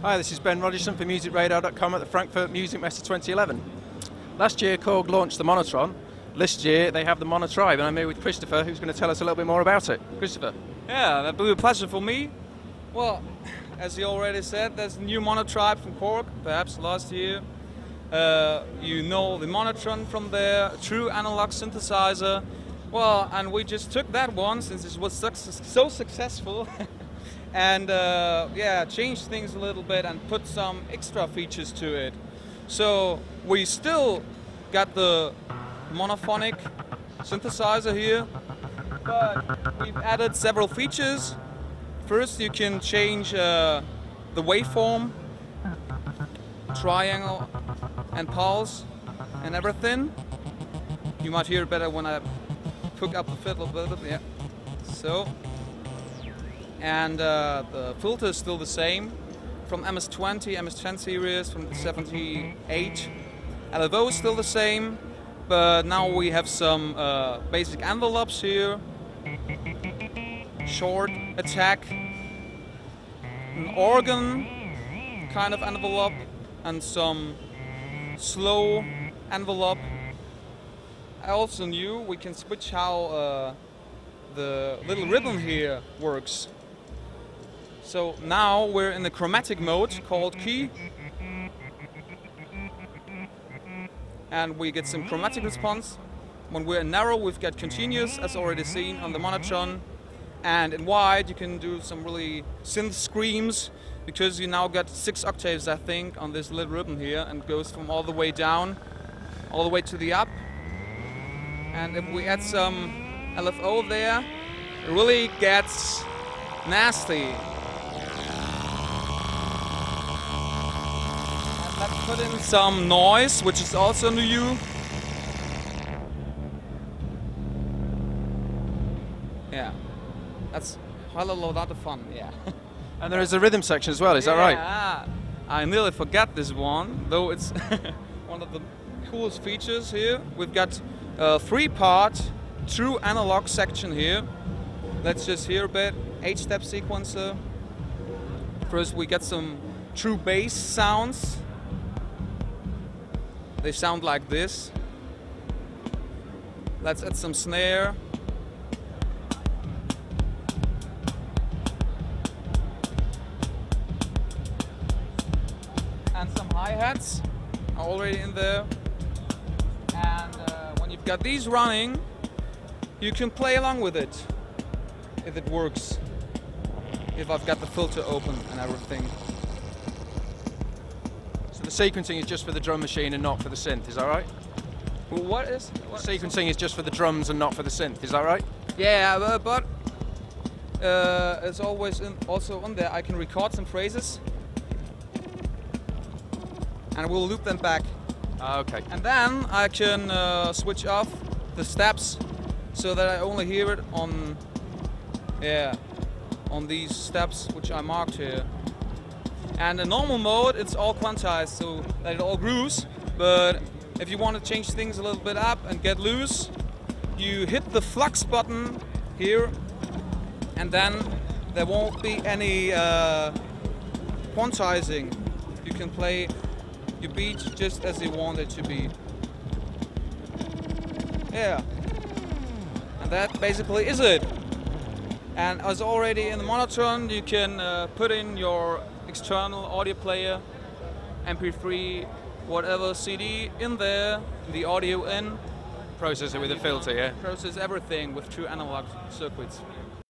Hi, this is Ben Rogerson for MusicRadar.com at the Frankfurt Musikmesse 2011. Last year Korg launched the Monotron. This year they have the monotribe, and I'm here with Christopher, who's going to tell us a little bit more about it. Christopher. Yeah, that will be a pleasure for me. Well, as you already said, there's a new monotribe from Korg, perhaps last year. You know the Monotron from there, a true analog synthesizer. Well, and we just took that one since it was so successful and yeah, changed things a little bit and put some extra features to it. So we still got the monophonic synthesizer here, but we've added several features. First, you can change the waveform, triangle and pulse and everything. You might hear it better when I hook up the fiddle a little bit, yeah. So, and the filter is still the same from MS-20, MS-10 series, from the 78. LFO is still the same, but now we have some basic envelopes here. Short attack, an organ kind of envelope, and some slow envelope. I also knew we can switch how the little ribbon here works. So now we're in the chromatic mode called key, and we get some chromatic response. When we're in narrow, we've got continuous, as already seen on the Monotron, and in wide you can do some really synth screams, because you now got 6 octaves, I think, on this little ribbon here, and goes from all the way down, all the way to the up. And if we add some LFO there, it really gets nasty. And let's put in some noise, which is also new. Yeah, that's a lot of fun, yeah. And there is a rhythm section as well, is that right? Yeah, I nearly forgot this one, though it's one of the coolest features here. We've got a 3-part true analog section here. Let's just hear a bit. 8-step sequencer. First we get some true bass sounds. They sound like this. Let's add some snare. And some hi-hats are already in there. And when you've got these running, you can play along with it, if it works, if I've got the filter open and everything. So the sequencing is just for the drum machine and not for the synth, is that right? Well, what is? Sequencing is just for the drums and not for the synth, is that right? Yeah, but it's always also on there. I can record some phrases and we'll loop them back. Okay. And then I can switch off the steps so that I only hear it on, yeah, on these steps which I marked here. And in normal mode it's all quantized so that it all grooves, but if you want to change things a little bit up and get loose, you hit the flux button here, and then there won't be any quantizing. You can play your beat just as you want it to be. Yeah. And that basically is it. And as already in the Monotron, you can put in your external audio player, MP3, whatever CD in there, the audio in. Process it with a filter, yeah? Process everything with true analog circuits.